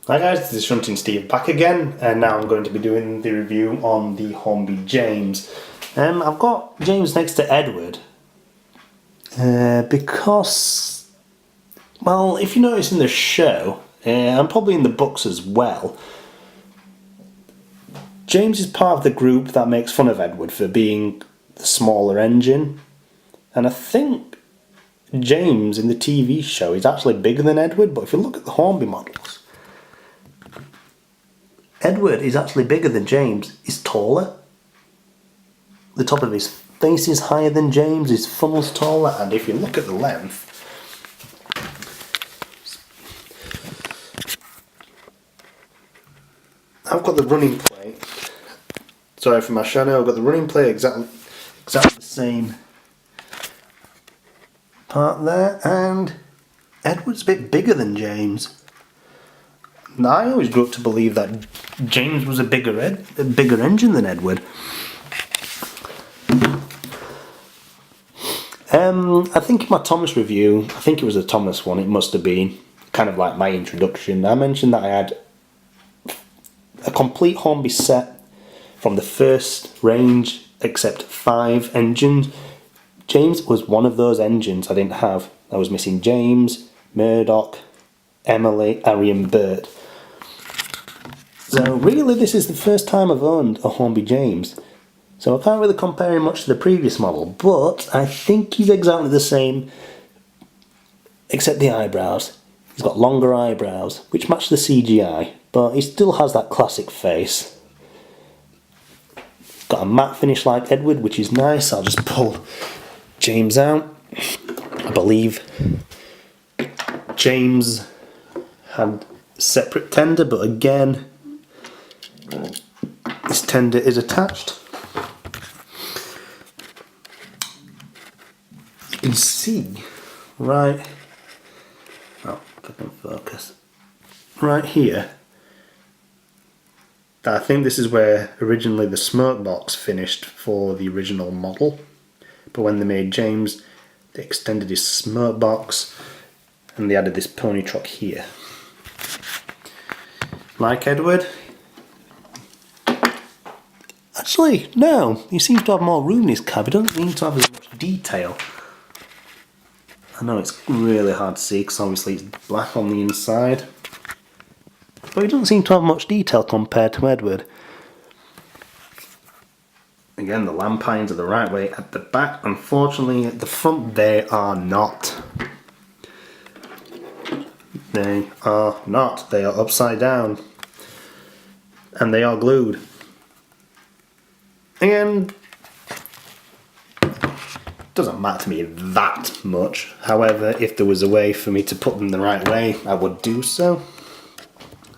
Hi guys, this is Shunting Steve back again, and now I'm going to be doing the review on the Hornby James. I've got James next to Edward because, well, if you notice in the show, and probably in the books as well, James is part of the group that makes fun of Edward for being the smaller engine, and I think James in the TV show is actually bigger than Edward, but if you look at the Hornby models, Edward is actually bigger than James. He's taller. The top of his face is higher than James, his funnel's taller, and if you look at the length, I've got the running plate. Sorry for my shadow, I've got the running plate exactly the same part there, and Edward's a bit bigger than James. And I always grew up to believe that James was a bigger engine than Edward. I think in my Thomas review, I think it was a Thomas one, it must have been, kind of like my introduction, I mentioned that I had a complete Hornby set from the first range except 5 engines. James was one of those engines I didn't have. I was missing James, Murdoch, Emily, Harry and Bert. So really this is the first time I've owned a Hornby James. So I can't really compare him much to the previous model, but I think he's exactly the same except the eyebrows. He's got longer eyebrows, which match the CGI, but he still has that classic face. He's got a matte finish like Edward, which is nice. I'll just pull James out. I believe James had separate tender, but again, this tender is attached. You can see right, oh, if I can focus, right here, I think this is where originally the smoke box finished for the original model, but when they made James, they extended his smoke box and they added this pony truck here. Like Edward, actually no, he seems to have more room in his cab. He doesn't seem to have as much detail. I know it's really hard to see because obviously it's black on the inside, but he doesn't seem to have much detail compared to Edward. Again, the lampines are the right way at the back. Unfortunately, at the front they are not. They are not. They are upside down. And they are glued. And doesn't matter to me that much. However, if there was a way for me to put them the right way, I would do so.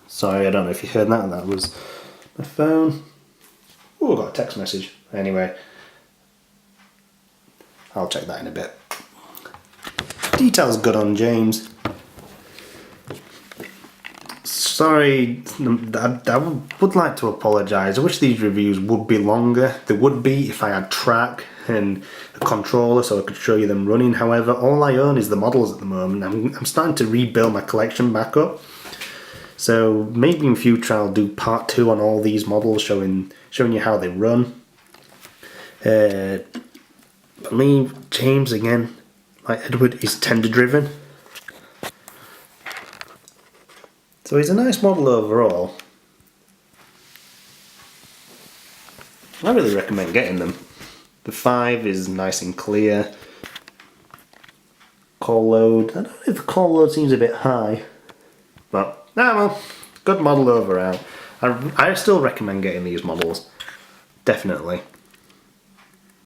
Sorry, I don't know if you heard that. That was my phone. Oh, I got a text message. Anyway, I'll check that in a bit. Detail's good on James. Sorry, I would like to apologise. I wish these reviews would be longer. They would be if I had track and a controller so I could show you them running. However, all I own is the models at the moment. I'm starting to rebuild my collection back up. So maybe in future I'll do part 2 on all these models, showing you how they run. I believe James, again, like Edward, is tender driven. So he's a nice model overall. I really recommend getting them. The 5 is nice and clear. Call load, I don't know if the call load seems a bit high, but well, good model overall. I still recommend getting these models, definitely.